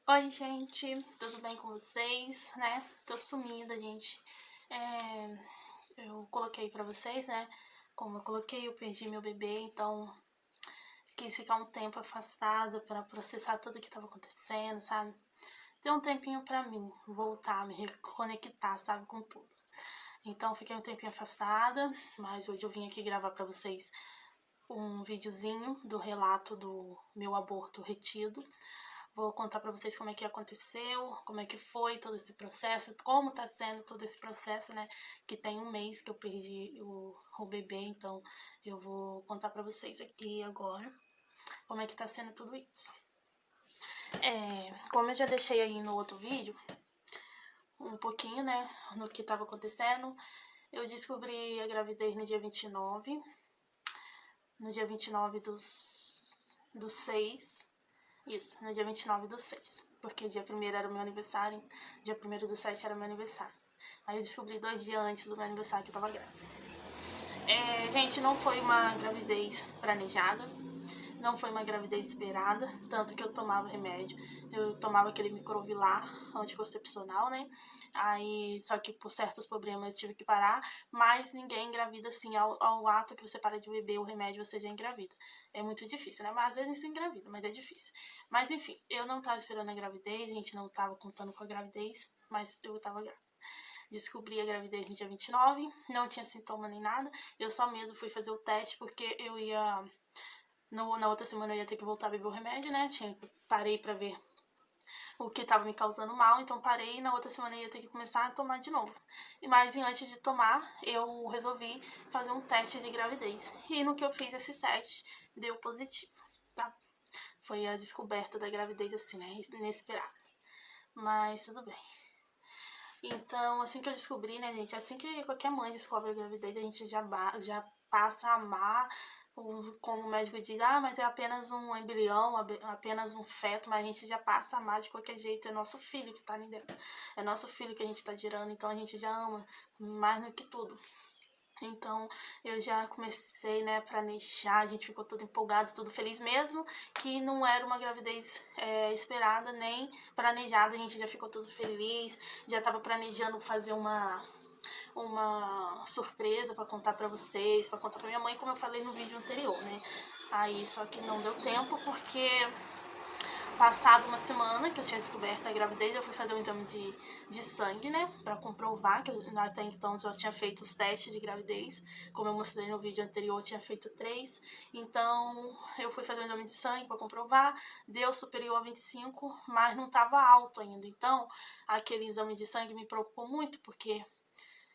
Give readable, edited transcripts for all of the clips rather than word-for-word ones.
Oi, gente, tudo bem com vocês, né? Tô sumida, gente. Eu coloquei pra vocês, né? Como eu coloquei, eu perdi meu bebê, então quis ficar um tempo afastada pra processar tudo que tava acontecendo, sabe? Ter um tempinho pra mim, voltar, me reconectar, sabe, com tudo. Então fiquei um tempinho afastada, mas hoje eu vim aqui gravar pra vocês um videozinho do relato do meu aborto retido. Vou contar pra vocês como é que aconteceu, como é que foi todo esse processo, como tá sendo todo esse processo, né? Que tem um mês que eu perdi o bebê, então eu vou contar pra vocês aqui agora como é que tá sendo tudo isso. Como eu já deixei aí no outro vídeo, um pouquinho, né, no que tava acontecendo, eu descobri a gravidez no dia 29, no dia 29 do 6, isso, no dia 29 do 6, porque dia 1º era o meu aniversário, dia 1º do 7 era o meu aniversário. Aí eu descobri 2 dias antes do meu aniversário que eu tava grávida. Gente, não foi uma gravidez planejada, não foi uma gravidez esperada, tanto que eu tomava remédio. Eu tomava aquele microvilar anticoncepcional, né? Aí, só que por certos problemas eu tive que parar, mas ninguém engravida assim, ao ato que você para de beber o remédio, você já engravida. É muito difícil, né? Mas às vezes se engravida, mas é difícil. Mas enfim, eu não tava esperando a gravidez, a gente não tava contando com a gravidez, mas eu tava grávida. Descobri a gravidez no dia 29, não tinha sintoma nem nada, eu só mesmo fui fazer o teste porque eu ia... Na outra semana eu ia ter que voltar a beber o remédio, né? Parei pra ver o que tava me causando mal, então parei e na outra semana eu ia ter que começar a tomar de novo. Mas antes de tomar, eu resolvi fazer um teste de gravidez. E no que eu fiz esse teste, deu positivo, tá? Foi a descoberta da gravidez assim, né? Inesperada. Mas tudo bem. Então, assim que eu descobri, né, gente, assim que qualquer mãe descobre a gravidez, a gente já passa a amar, como o médico diz, mas é apenas um embrião, apenas um feto, mas a gente já passa a amar de qualquer jeito, é nosso filho que tá ali dentro, é nosso filho que a gente tá gerando, então a gente já ama mais do que tudo. Então, eu já comecei, né, a planejar, a gente ficou todo empolgado, tudo feliz, mesmo que não era uma gravidez esperada, nem planejada, a gente já ficou todo feliz, já tava planejando fazer uma surpresa pra contar pra vocês, pra contar pra minha mãe, como eu falei no vídeo anterior, né. Aí, só que não deu tempo, porque... Passado uma semana que eu tinha descoberto a gravidez, eu fui fazer um exame de sangue, né? Pra comprovar que eu, até então, já tinha feito os testes de gravidez. Como eu mostrei no vídeo anterior, eu tinha feito 3. Então, eu fui fazer um exame de sangue pra comprovar. Deu superior a 25, mas não tava alto ainda. Então, aquele exame de sangue me preocupou muito, porque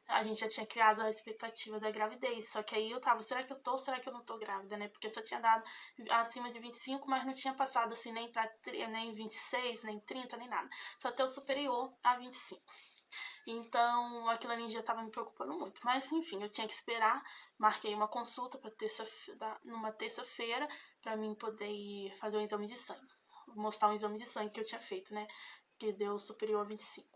a gente já tinha criado a expectativa da gravidez. Só que aí eu tava, será que eu tô, será que eu não tô grávida, né? Porque só tinha dado acima de 25, mas não tinha passado assim nem 26, nem 30, nem nada. Só até o superior a 25. Então, aquilo ali já tava me preocupando muito. Mas, enfim, eu tinha que esperar. Marquei uma consulta pra numa terça-feira pra mim poder ir fazer um exame de sangue. Mostrar um exame de sangue que eu tinha feito, né? Que deu superior a 25.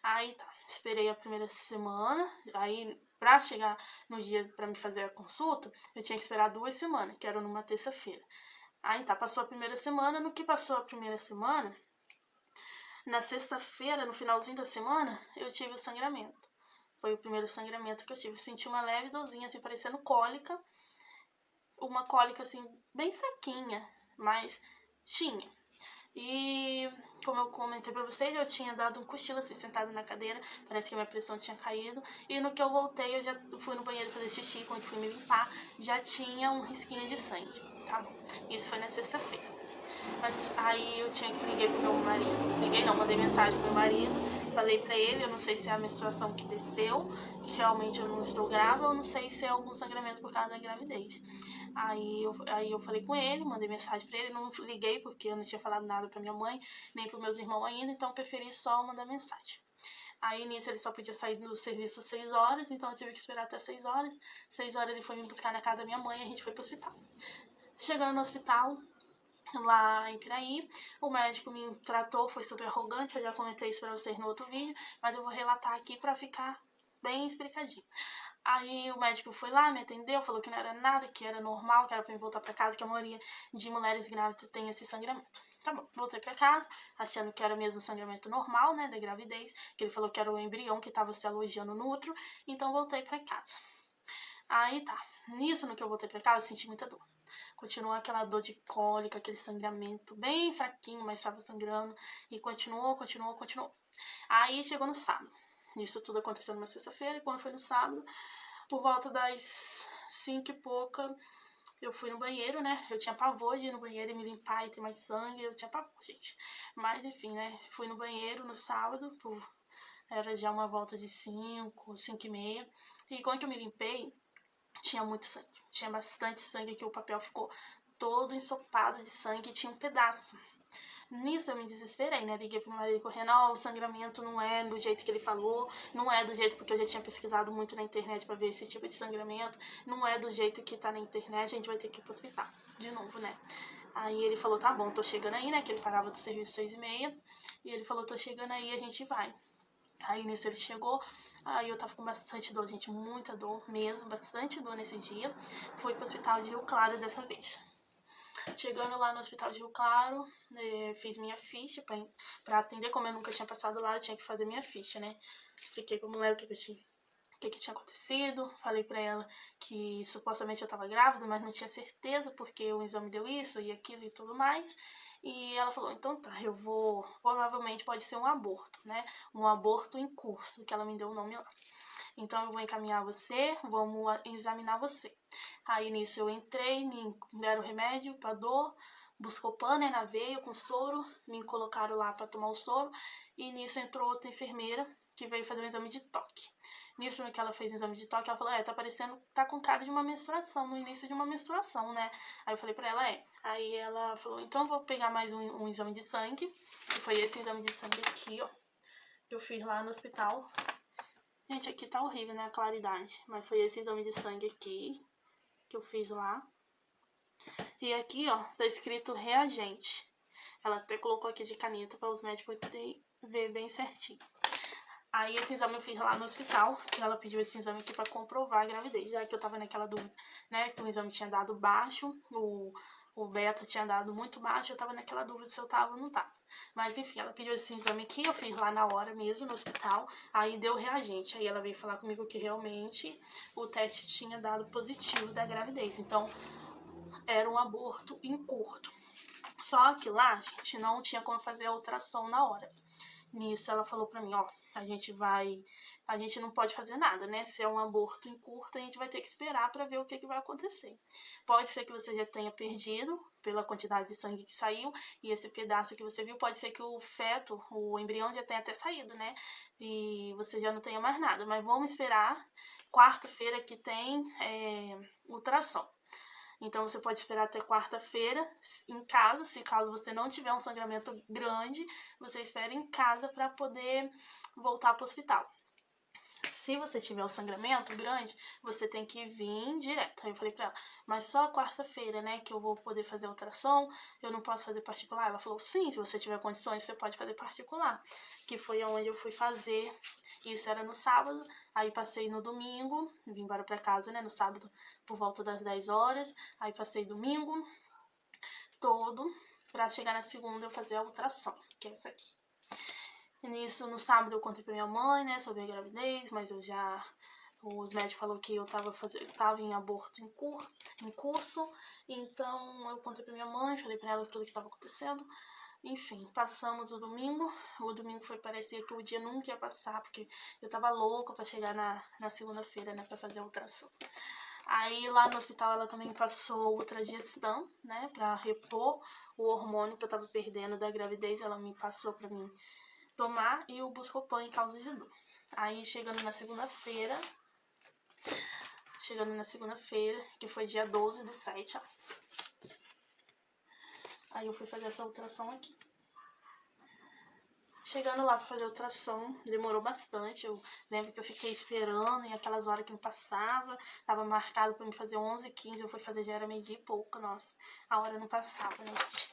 Aí tá, esperei a primeira semana, aí pra chegar no dia pra me fazer a consulta, eu tinha que esperar 2 semanas, que era numa terça-feira. Aí tá, passou a primeira semana, no que passou a primeira semana, na sexta-feira, no finalzinho da semana, eu tive o sangramento. Foi o primeiro sangramento que eu tive, senti uma leve dorzinha, assim, parecendo cólica, uma cólica, assim, bem fraquinha, mas tinha. E como eu comentei pra vocês, eu tinha dado um cochilo assim, sentado na cadeira, parece que minha pressão tinha caído. E no que eu voltei, eu já fui no banheiro fazer xixi, quando fui me limpar, já tinha um risquinho de sangue, tá bom? Isso foi na sexta-feira. Mas aí eu tinha que liguei pro meu marido, liguei não, mandei mensagem pro meu marido, falei pra ele, eu não sei se é a menstruação que desceu, que realmente eu não estou grávida, ou não sei se é algum sangramento por causa da gravidez. Aí eu falei com ele, mandei mensagem pra ele, não liguei porque eu não tinha falado nada pra minha mãe, nem pros meus irmãos ainda, então eu preferi só mandar mensagem. Aí nisso ele só podia sair do serviço 6 horas, então eu tive que esperar até 6 horas. 6 horas ele foi me buscar na casa da minha mãe e a gente foi pro hospital. Chegando no hospital, lá em Piraí, o médico me tratou, foi super arrogante, eu já comentei isso pra vocês no outro vídeo, mas eu vou relatar aqui pra ficar bem explicadinho. Aí o médico foi lá, me atendeu, falou que não era nada, que era normal, que era pra eu voltar pra casa, que a maioria de mulheres grávidas tem esse sangramento. Tá bom, voltei pra casa, achando que era mesmo sangramento normal, né, da gravidez, que ele falou que era o embrião que tava se alojando no útero, então voltei pra casa. Aí tá, nisso, no que eu voltei pra casa, eu senti muita dor. Continuou aquela dor de cólica, aquele sangramento bem fraquinho, mas estava sangrando, e continuou. Aí chegou no sábado. Isso tudo aconteceu numa sexta-feira, e quando foi no sábado, por volta das 5 e pouca, eu fui no banheiro, né? Eu tinha pavor de ir no banheiro e me limpar e ter mais sangue. Eu tinha pavor, gente. Mas, enfim, né? Fui no banheiro no sábado, era já uma volta de 5, 5 e meia. E quando que eu me limpei, tinha muito sangue. Tinha bastante sangue, que o papel ficou todo ensopado de sangue e tinha um pedaço. Nisso eu me desesperei, né? Liguei pro meu marido correndo, o sangramento não é do jeito que ele falou, não é do jeito, porque eu já tinha pesquisado muito na internet pra ver esse tipo de sangramento, não é do jeito que tá na internet, a gente vai ter que ir pro hospital, de novo, né? Aí ele falou, tá bom, tô chegando aí, né? Que ele parava do serviço 6h30, e ele falou, tô chegando aí, a gente vai. Aí nisso ele chegou, aí eu tava com bastante dor, gente, muita dor mesmo, bastante dor nesse dia. Fui pro hospital de Rio Claro dessa vez. Chegando lá no hospital de Rio Claro, fiz minha ficha pra atender, como eu nunca tinha passado lá, eu tinha que fazer minha ficha, né? Expliquei pra mulher o que tinha acontecido, falei pra ela que supostamente eu tava grávida, mas não tinha certeza, porque o exame deu isso e aquilo e tudo mais. E ela falou, então tá, eu vou, provavelmente pode ser um aborto, né? Um aborto em curso, que ela me deu o nome lá. Então eu vou encaminhar você, vamos examinar você. Aí nisso eu entrei, me deram remédio pra dor, Buscopan, né, na veia com soro, me colocaram lá pra tomar o soro. E nisso entrou outra enfermeira que veio fazer um exame de toque. Nisso, no que ela fez o exame de toque, ela falou, tá parecendo, tá com cara de uma menstruação, no início de uma menstruação, né? Aí eu falei pra ela, Aí ela falou, então eu vou pegar mais um exame de sangue, que foi esse exame de sangue aqui, ó, que eu fiz lá no hospital. Gente, aqui tá horrível, né, a claridade, mas foi esse exame de sangue aqui, que eu fiz lá. E aqui, ó, tá escrito reagente. Ela até colocou aqui de caneta para os médicos poderem ver bem certinho. Aí esse exame eu fiz lá no hospital, e ela pediu esse exame aqui pra comprovar a gravidez, já que eu tava naquela dúvida, né, que o exame tinha dado baixo, o beta tinha dado muito baixo, eu tava naquela dúvida se eu tava ou não tava. Mas enfim, ela pediu esse exame aqui, eu fiz lá na hora mesmo, no hospital, aí deu reagente. Aí ela veio falar comigo que realmente o teste tinha dado positivo da gravidez, então era um aborto em curto. Só que lá, gente, não tinha como fazer a ultrassom na hora. Nisso ela falou pra mim, a gente não pode fazer nada, né? Se é um aborto em curto, a gente vai ter que esperar pra ver o que vai acontecer. Pode ser que você já tenha perdido pela quantidade de sangue que saiu, e esse pedaço que você viu, pode ser que o feto, o embrião já tenha até saído, né? E você já não tenha mais nada. Mas vamos esperar quarta-feira que tem ultrassom. Então você pode esperar até quarta-feira em casa, se caso você não tiver um sangramento grande, você espera em casa para poder voltar para o hospital. Se você tiver um sangramento grande, você tem que vir direto. Aí eu falei pra ela, mas só quarta-feira, né, que eu vou poder fazer ultrassom, eu não posso fazer particular? Ela falou, sim, se você tiver condições, você pode fazer particular. Que foi onde eu fui fazer, isso era no sábado, aí passei no domingo, vim embora pra casa, né, no sábado, por volta das 10 horas, aí passei domingo todo, pra chegar na segunda eu fazer a ultrassom, que é essa aqui. E nisso, no sábado eu contei pra minha mãe, né, sobre a gravidez, mas os médicos falaram que eu tava em aborto em curso, então eu contei pra minha mãe, falei pra ela tudo que estava acontecendo. Enfim, passamos o domingo parecia que o dia nunca ia passar, porque eu tava louca pra chegar na segunda-feira, né, pra fazer a ultrassom. Aí lá no hospital ela também passou outra gestão, né, pra repor o hormônio que eu tava perdendo da gravidez, ela me passou pra mim tomar, e o Buscopan em causa de dor. Aí chegando na segunda-feira, que foi dia 12/7, ó. Aí eu fui fazer essa ultrassom aqui. Chegando lá pra fazer ultrassom, demorou bastante. Eu lembro que eu fiquei esperando e aquelas horas que não passava. Tava marcado pra me fazer 11h15, eu fui fazer, já era meio-dia e pouco, nossa. A hora não passava, né, gente?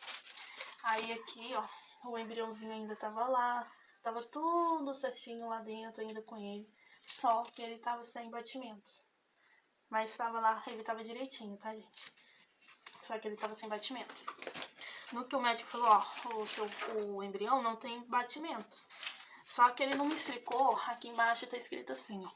Aí aqui, ó, o embriãozinho ainda tava lá. Tava tudo certinho lá dentro ainda com ele. Só que ele tava sem batimentos. Mas tava lá, ele tava direitinho, tá, gente? Só que ele tava sem batimento. No que o médico falou, ó, o embrião não tem batimentos. Só que ele não me explicou, aqui embaixo tá escrito assim, ó.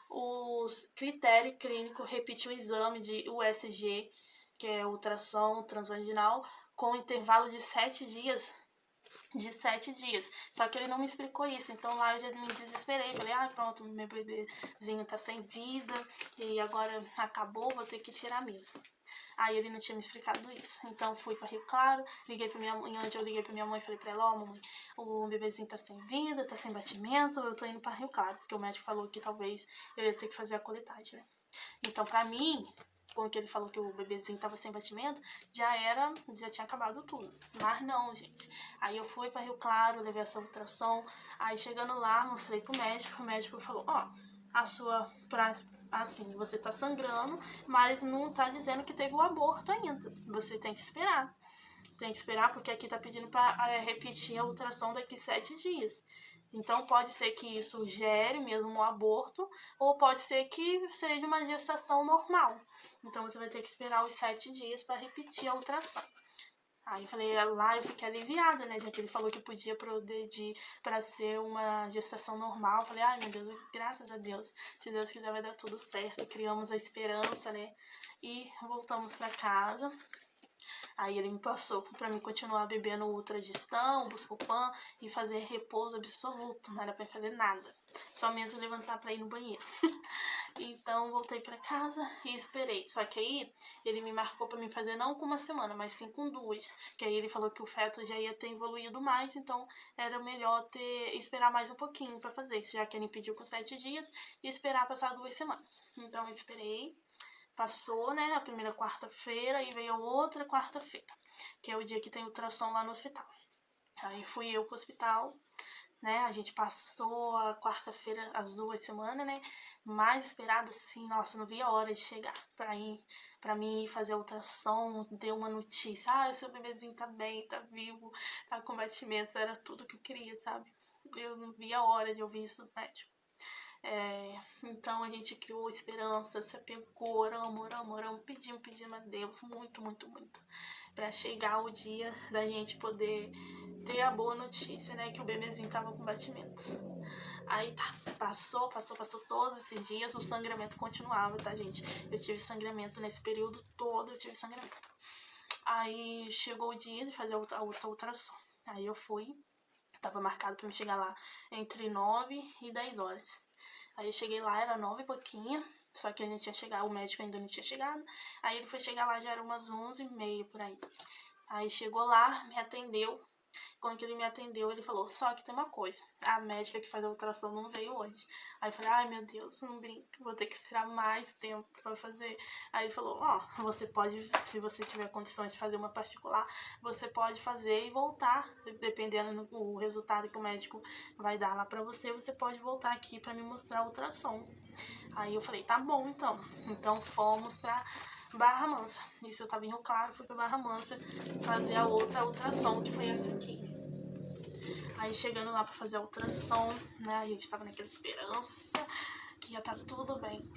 Os critérios clínicos repete o exame de USG, que é ultrassom transvaginal, com intervalo de 7 dias. Só que ele não me explicou isso. Então lá eu já me desesperei. Falei, pronto, meu bebezinho tá sem vida e agora acabou, vou ter que tirar mesmo. Aí ele não tinha me explicado isso. Então fui pra Rio Claro, liguei pra minha mãe. Antes eu liguei pra minha mãe e falei pra ela, ó, mamãe, o bebezinho tá sem vida, tá sem batimento, eu tô indo pra Rio Claro. Porque o médico falou que talvez eu ia ter que fazer a coletagem, né? Então pra mim, quando ele falou que o bebezinho tava sem batimento, já tinha acabado tudo. Mas não, gente. Aí eu fui pra Rio Claro, levei essa ultrassom. Aí chegando lá, mostrei pro médico. O médico falou, ó, assim, você tá sangrando, mas não tá dizendo que teve o aborto ainda. Você tem que esperar. Tem que esperar porque aqui tá pedindo pra repetir a ultrassom daqui 7 dias. Então pode ser que isso gere mesmo um aborto, ou pode ser que seja uma gestação normal. Então você vai ter que esperar os 7 dias para repetir a ultrassom. Aí eu falei, lá eu fiquei aliviada, né? Já que ele falou que podia progredir para ser uma gestação normal. Eu falei, ai meu Deus, graças a Deus. Se Deus quiser vai dar tudo certo. Criamos a esperança, né? E voltamos para casa. Aí ele me passou pra mim continuar bebendo ultragestão, Buscopan e fazer repouso absoluto. Não era pra fazer nada. Só mesmo levantar pra ir no banheiro. Então voltei pra casa e esperei. Só que aí ele me marcou pra mim fazer não com uma semana, mas sim com 2. Que aí ele falou que o feto já ia ter evoluído mais, então era melhor esperar mais um pouquinho pra fazer. Já que ele pediu com 7 dias e esperar passar 2 semanas. Então eu esperei. Passou, né, a primeira quarta-feira e veio a outra quarta-feira, que é o dia que tem ultrassom lá no hospital. Aí fui eu pro hospital, né, a gente passou a quarta-feira, as 2 semanas, né, mais esperada assim, nossa, não via a hora de chegar pra mim ir fazer a ultrassom, deu uma notícia, seu bebezinho tá bem, tá vivo, tá com batimentos, era tudo que eu queria, sabe? Eu não via a hora de ouvir isso do médico. Então a gente criou esperança, se apegou, oramos, pedimos a Deus muito, muito, muito, pra chegar o dia da gente poder ter a boa notícia, né, que o bebezinho tava com batimento. Aí tá, passou todos esses dias, o sangramento continuava, tá, gente? Eu tive sangramento nesse período todo, eu tive sangramento. Aí chegou o dia de fazer a outra ultrassom. Aí eu fui, tava marcado pra me chegar lá entre 9 e 10 horas. Aí eu cheguei lá, era 9 e pouquinho, só que a gente ia chegar, o médico ainda não tinha chegado. Aí ele foi chegar lá, já era umas 11h30 por aí. Aí chegou lá, me atendeu. Quando ele me atendeu, ele falou, só que tem uma coisa, a médica que faz a ultrassom não veio hoje. Aí eu falei, ai meu Deus, não brinca, vou ter que esperar mais tempo pra fazer. Aí ele falou, você pode, se você tiver condições de fazer uma particular, você pode fazer e voltar, dependendo do resultado que o médico vai dar lá pra você, você pode voltar aqui pra me mostrar a ultrassom. Aí eu falei, tá bom então. Então fomos pra Barra Mansa. Isso eu tava em Rio Claro, fui pra Barra Mansa fazer a outra ultrassom, que foi essa aqui. Aí chegando lá pra fazer a ultrassom, né, a gente tava naquela esperança que ia tá tudo bem.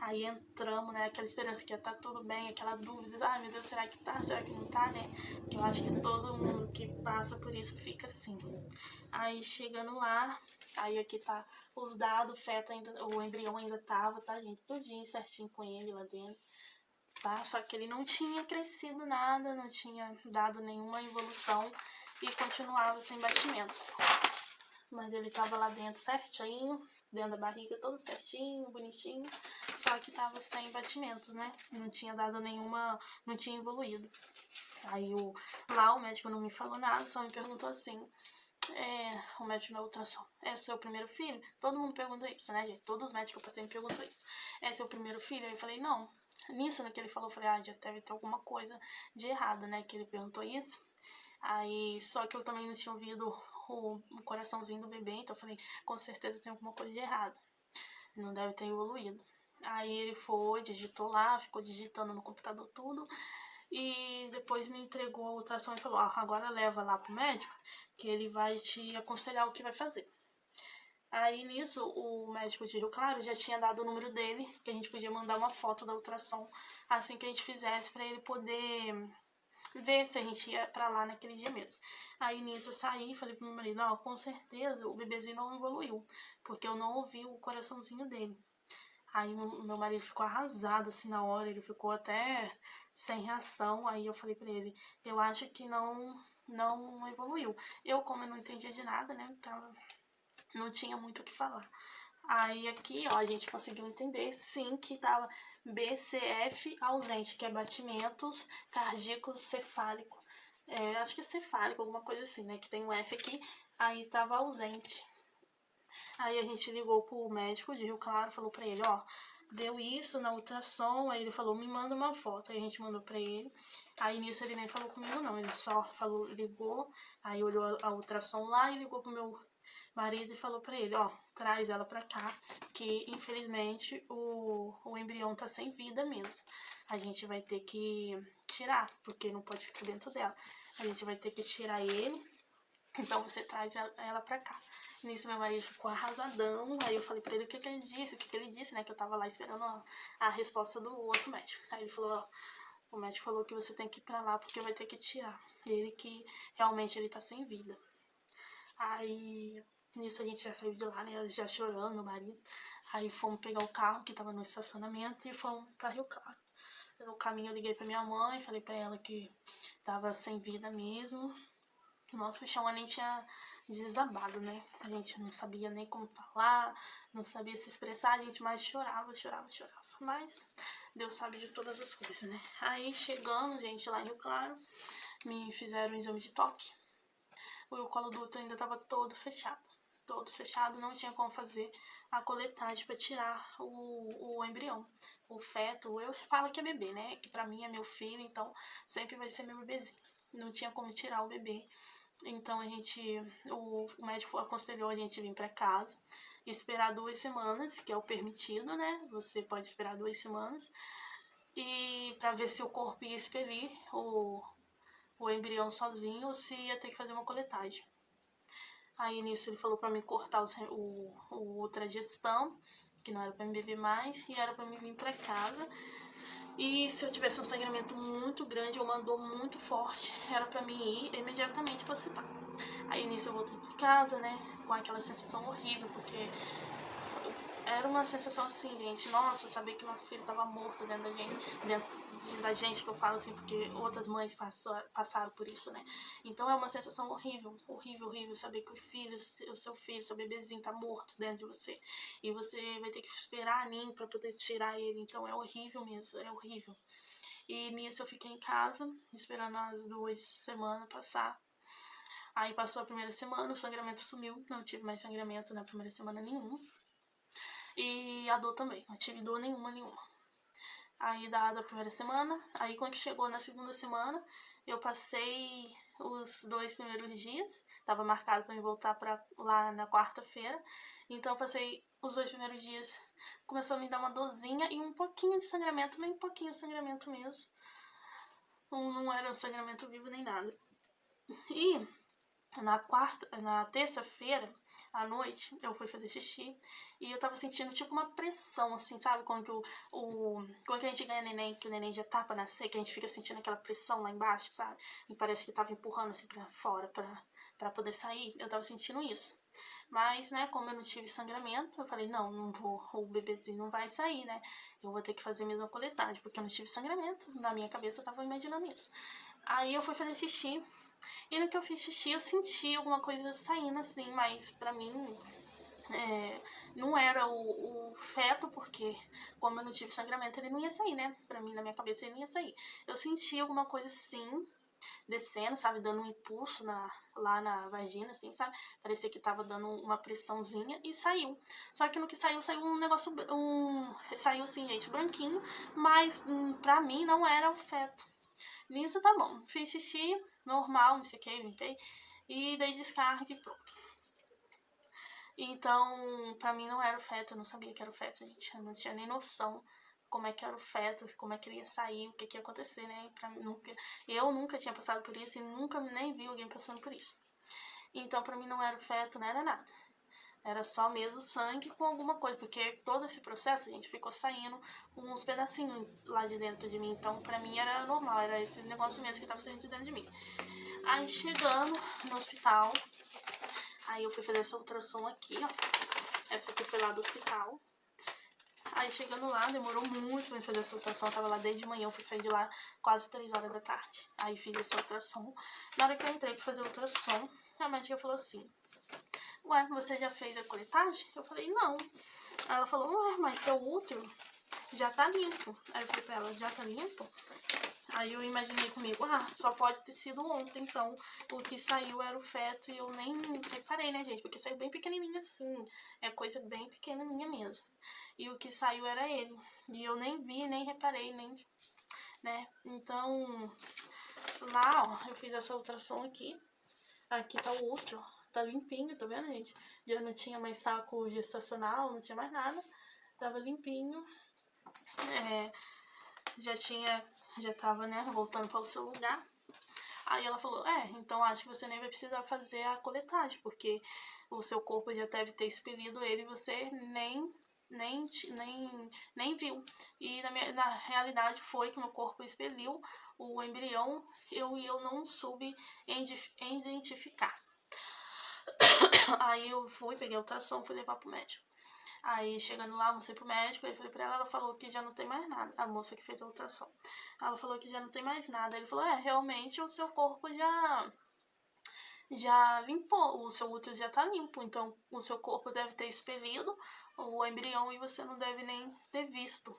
Aí entramos, né, aquela esperança que ia tá tudo bem, aquela dúvida, ai meu Deus, será que tá, será que não tá, né? Que eu acho que todo mundo que passa por isso fica assim. Aí chegando lá, aí aqui tá os dados, o feto ainda, o embrião ainda tava, tá, gente? Tudinho certinho com ele lá dentro, tá? Só que ele não tinha crescido nada, não tinha dado nenhuma evolução e continuava sem batimentos. Mas ele tava lá dentro certinho, dentro da barriga todo certinho, bonitinho, só que tava sem batimentos, né? Não tinha dado nenhuma, não tinha evoluído. Aí lá o médico não me falou nada, só me perguntou assim, o médico na ultrassom, é seu primeiro filho? Todo mundo pergunta isso, né, gente? Todos os médicos que eu passei me perguntam isso. É seu primeiro filho? Aí eu falei, não. Nisso, no que ele falou, eu falei, já deve ter alguma coisa de errado, né, que ele perguntou isso. Aí, só que eu também não tinha ouvido o coraçãozinho do bebê, então eu falei, com certeza tem alguma coisa de errado. Não deve ter evoluído. Aí ele foi, digitou lá, ficou digitando no computador tudo. E depois me entregou a ultrassom e falou, agora leva lá pro médico, que ele vai te aconselhar o que vai fazer. Aí nisso, o médico de Rio Claro já tinha dado o número dele, que a gente podia mandar uma foto da ultrassom assim que a gente fizesse, pra ele poder ver se a gente ia pra lá naquele dia mesmo. Aí nisso eu saí e falei pro meu marido, ó, com certeza o bebezinho não evoluiu, porque eu não ouvi o coraçãozinho dele. Aí meu marido ficou arrasado assim na hora, ele ficou até sem reação. Aí eu falei pra ele, eu acho que não evoluiu. Eu, como eu não entendia de nada, né, não tinha muito o que falar. Aí aqui, ó, a gente conseguiu entender, sim, que tava BCF ausente, que é batimentos cardíacos cefálico. Acho que é cefálico, alguma coisa assim, né, que tem um F aqui, aí tava ausente. Aí a gente ligou pro médico de Rio Claro, falou pra ele, ó, deu isso na ultrassom, aí ele falou, me manda uma foto. Aí a gente mandou pra ele. Aí nisso ele nem falou comigo não, ele só falou, ligou, aí olhou a ultrassom lá e ligou pro meu marido e falou pra ele, ó, traz ela pra cá, que infelizmente o embrião tá sem vida mesmo. A gente vai ter que tirar, porque não pode ficar dentro dela. A gente vai ter que tirar ele, então você traz ela pra cá. Nisso meu marido ficou arrasadão, aí eu falei pra ele o que ele disse, né, que eu tava lá esperando a resposta do outro médico. Aí ele falou, ó, o médico falou que você tem que ir pra lá porque vai ter que tirar. Ele que realmente ele tá sem vida. Aí nisso a gente já saiu de lá, né, já chorando, meu marido. Aí fomos pegar o carro que tava no estacionamento e fomos pra Rio Claro. No caminho eu liguei pra minha mãe, falei pra ela que tava sem vida mesmo. Nossa, o chão nem tinha desabado, né? A gente não sabia nem como falar, não sabia se expressar, a gente mais chorava. Mas Deus sabe de todas as coisas, né? Aí chegando, gente, lá em Rio Claro, me fizeram um exame de toque. O colo do útero ainda tava todo fechado. Todo fechado, não tinha como fazer a coletagem para tirar o embrião. O feto, eu falo que é bebê, né? Que pra mim é meu filho, então sempre vai ser meu bebezinho. Não tinha como tirar o bebê. Então o médico aconselhou a gente vir para casa, esperar 2 semanas, que é o permitido, né? Você pode esperar 2 semanas e para ver se o corpo ia expelir o embrião sozinho ou se ia ter que fazer uma coletagem. Aí nisso ele falou para mim cortar o ultragestão, que não era para me beber mais, e era para mim vir para casa. E se eu tivesse um sangramento muito grande ou uma dor muito forte, era pra mim ir imediatamente pro hospital. Aí nisso eu voltei pra casa, né, com aquela sensação horrível, porque era uma sensação assim, gente, nossa, saber que nosso filho tava morto dentro da gente, que eu falo assim, porque outras mães passaram por isso, né. Então é uma sensação horrível, horrível, saber que o seu filho, seu bebezinho tá morto dentro de você. E você vai ter que esperar a mim pra poder tirar ele, então é horrível mesmo, é horrível. E nisso eu fiquei em casa, esperando as 2 semanas passar. Aí passou a primeira semana, o sangramento sumiu, não tive mais sangramento na primeira semana nenhuma. E a dor também, não tive dor nenhuma. Aí dada a primeira semana, aí quando chegou na segunda semana, eu passei os 2 primeiros dias, tava marcado para me voltar para lá na quarta-feira, então eu passei os 2 primeiros dias, começou a me dar uma dorzinha e um pouquinho de sangramento, bem pouquinho de sangramento mesmo, não era um sangramento vivo nem nada. E na terça-feira, à noite, eu fui fazer xixi e eu tava sentindo tipo uma pressão, assim, sabe? Quando a gente ganha neném, que o neném já tá pra nascer, que a gente fica sentindo aquela pressão lá embaixo, sabe? E parece que tava empurrando assim pra fora pra poder sair. Eu tava sentindo isso. Mas, né, como eu não tive sangramento, eu falei, não vou, o bebezinho não vai sair, né? Eu vou ter que fazer mesmo a coletagem, porque eu não tive sangramento. Na minha cabeça eu tava imaginando isso. Aí eu fui fazer xixi. E no que eu fiz xixi, eu senti alguma coisa saindo assim, mas pra mim não era o feto, porque como eu não tive sangramento, ele não ia sair, né? Pra mim, na minha cabeça, ele não ia sair. Eu senti alguma coisa assim, descendo, sabe? Dando um impulso lá na vagina, assim, sabe? Parecia que tava dando uma pressãozinha e saiu. Só que no que saiu um negócio, saiu assim, gente, branquinho, mas pra mim não era o feto. Nisso tá bom, fiz xixi, normal, não sei o que, limpei, e dei descarga e pronto. Então, pra mim não era o feto, eu não sabia que era o feto, gente, eu não tinha nem noção como é que era o feto, como é que ele ia sair, o que ia acontecer, né, eu nunca tinha passado por isso e nunca nem vi alguém passando por isso. Então, pra mim não era o feto, não era nada. Era só mesmo sangue com alguma coisa, porque todo esse processo, a gente ficou saindo uns pedacinhos lá de dentro de mim. Então, pra mim era normal, era esse negócio mesmo que tava saindo de dentro de mim. Aí, chegando no hospital, aí eu fui fazer essa ultrassom aqui, ó. Essa aqui foi lá do hospital. Aí, chegando lá, demorou muito pra fazer essa ultrassom. Eu tava lá desde manhã, eu fui sair de lá quase 3 horas da tarde. Aí, fiz essa ultrassom. Na hora que eu entrei pra fazer a ultrassom, a médica falou assim: ué, você já fez a coletagem? Eu falei, não. Aí ela falou, ué, mas seu útero já tá limpo. Aí eu falei pra ela, já tá limpo? Aí eu imaginei comigo, só pode ter sido ontem, então o que saiu era o feto e eu nem reparei, né, gente? Porque saiu bem pequenininho assim, é coisa bem pequenininha mesmo. E o que saiu era ele. E eu nem vi, nem reparei, nem, né? Então, lá, ó, eu fiz essa ultrassom aqui. Aqui tá o útero, tá limpinho, tá vendo, gente? Já não tinha mais saco gestacional, não tinha mais nada. Tava limpinho. Já tava, né, voltando para o seu lugar. Aí ela falou, então acho que você nem vai precisar fazer a coletagem, porque o seu corpo já deve ter expelido ele e você nem viu. E na realidade foi que meu corpo expeliu o embrião e eu não soube identificar. Aí eu fui, peguei o ultrassom, fui levar pro médico. Aí, chegando lá, mostrei pro médico, aí falei pra ela, ela falou que já não tem mais nada. A moça que fez a ultrassom. Ela falou que já não tem mais nada. Ele falou, realmente o seu corpo já limpou, o seu útero já tá limpo, então o seu corpo deve ter expelido o embrião e você não deve nem ter visto.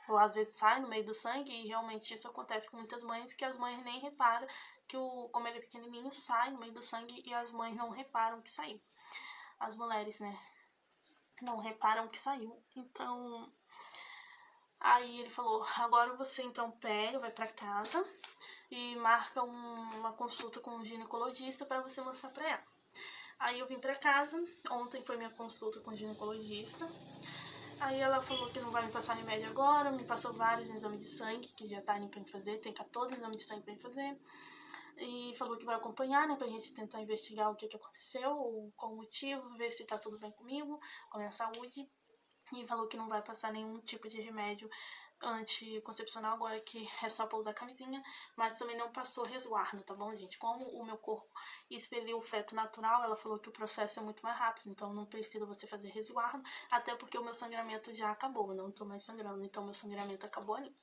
Ou às vezes sai no meio do sangue e realmente isso acontece com muitas mães, que as mães nem reparam que como ele é pequenininho, sai no meio do sangue e as mães não reparam que saiu. As mulheres, né, não reparam que saiu. Então, aí ele falou, agora você então pega, vai pra casa e marca uma consulta com um ginecologista pra você mostrar pra ela. Aí eu vim pra casa, ontem foi minha consulta com o ginecologista. Aí ela falou que não vai me passar remédio agora, me passou vários exames de sangue, que já tá indo pra me fazer, tem 14 exames de sangue pra me fazer. E falou que vai acompanhar, né, pra gente tentar investigar o que aconteceu, qual o motivo, ver se tá tudo bem comigo, com a minha saúde. E falou que não vai passar nenhum tipo de remédio anticoncepcional agora, que é só pra usar camisinha, mas também não passou resguardo, tá bom, gente? Como o meu corpo expeliu o feto natural, ela falou que o processo é muito mais rápido, então não precisa você fazer resguardo, até porque o meu sangramento já acabou, eu não tô mais sangrando, então meu sangramento acabou ali.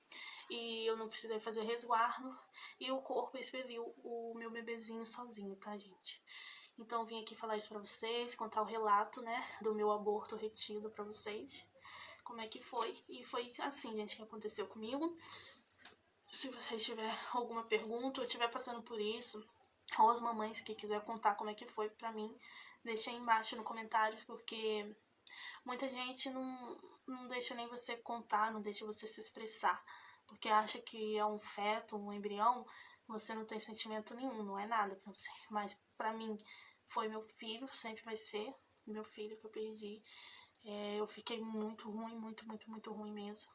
E eu não precisei fazer resguardo, e o corpo expeliu o meu bebezinho sozinho, tá, gente? Então eu vim aqui falar isso pra vocês, contar o relato, né, do meu aborto retido pra vocês. Como é que foi. E foi assim, gente, que aconteceu comigo. Se vocês tiverem alguma pergunta ou estiver passando por isso, ou as mamães que quiser contar como é que foi pra mim, deixa aí embaixo no comentário, porque muita gente não deixa nem você contar, não deixa você se expressar, porque acha que é um feto, um embrião, você não tem sentimento nenhum, não é nada pra você. Mas pra mim foi meu filho, sempre vai ser meu filho que eu perdi. Eu fiquei muito ruim, muito ruim mesmo.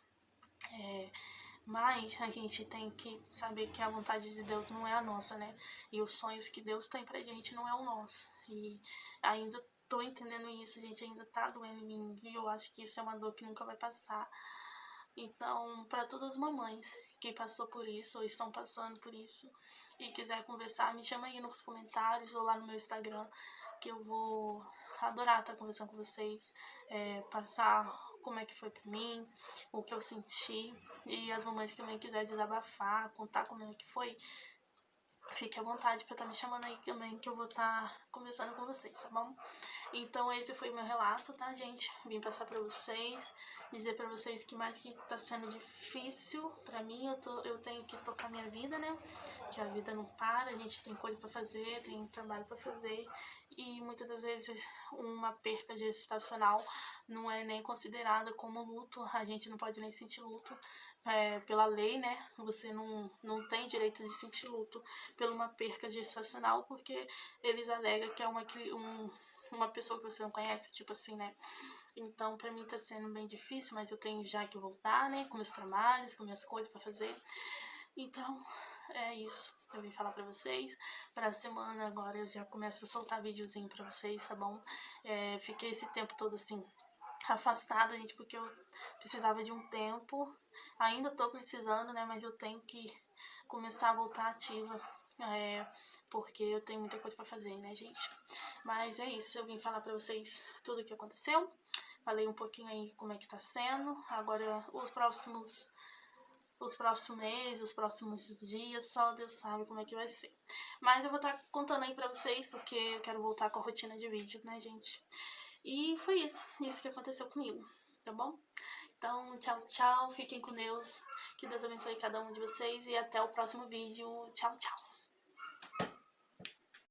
Mas a gente tem que saber que a vontade de Deus não é a nossa, né? E os sonhos que Deus tem pra gente não é o nosso. E ainda tô entendendo isso, gente, ainda tá doendo em mim. E eu acho que isso é uma dor que nunca vai passar. Então, para todas as mamães que passou por isso ou estão passando por isso e quiser conversar, me chama aí nos comentários ou lá no meu Instagram, que eu vou adorar estar conversando com vocês, passar como é que foi pra mim, o que eu senti, e as mamães que também quiserem desabafar, contar como é que foi, fique à vontade para estar me chamando aí também, que eu vou estar conversando com vocês, tá bom? Então esse foi o meu relato, tá, gente? Vim passar pra vocês, dizer pra vocês que mais que tá sendo difícil pra mim, eu tenho que tocar minha vida, né? Que a vida não para, a gente tem coisa pra fazer, tem trabalho pra fazer. E muitas das vezes uma perca gestacional não é nem considerada como luto, a gente não pode nem sentir luto. Pela lei, né, você não tem direito de sentir luto por uma perca gestacional, porque eles alegam que é uma pessoa que você não conhece, tipo assim, né. Então, pra mim tá sendo bem difícil, mas eu tenho já que voltar, né, com meus trabalhos, com minhas coisas pra fazer. Então, é isso. eu vim falar pra vocês. Pra semana agora eu já começo a soltar videozinho pra vocês, tá bom? Fiquei esse tempo todo assim, afastada, gente, porque eu precisava de um tempo. Ainda tô precisando, né? Mas eu tenho que começar a voltar ativa. Porque eu tenho muita coisa pra fazer, né, gente? Mas é isso, eu vim falar pra vocês tudo o que aconteceu. Falei um pouquinho aí como é que tá sendo. Agora, os próximos meses, os próximos dias, só Deus sabe como é que vai ser. Mas eu vou estar contando aí pra vocês, porque eu quero voltar com a rotina de vídeo, né, gente? E foi isso que aconteceu comigo, tá bom? Então, tchau, tchau, fiquem com Deus, que Deus abençoe cada um de vocês e até o próximo vídeo. Tchau, tchau.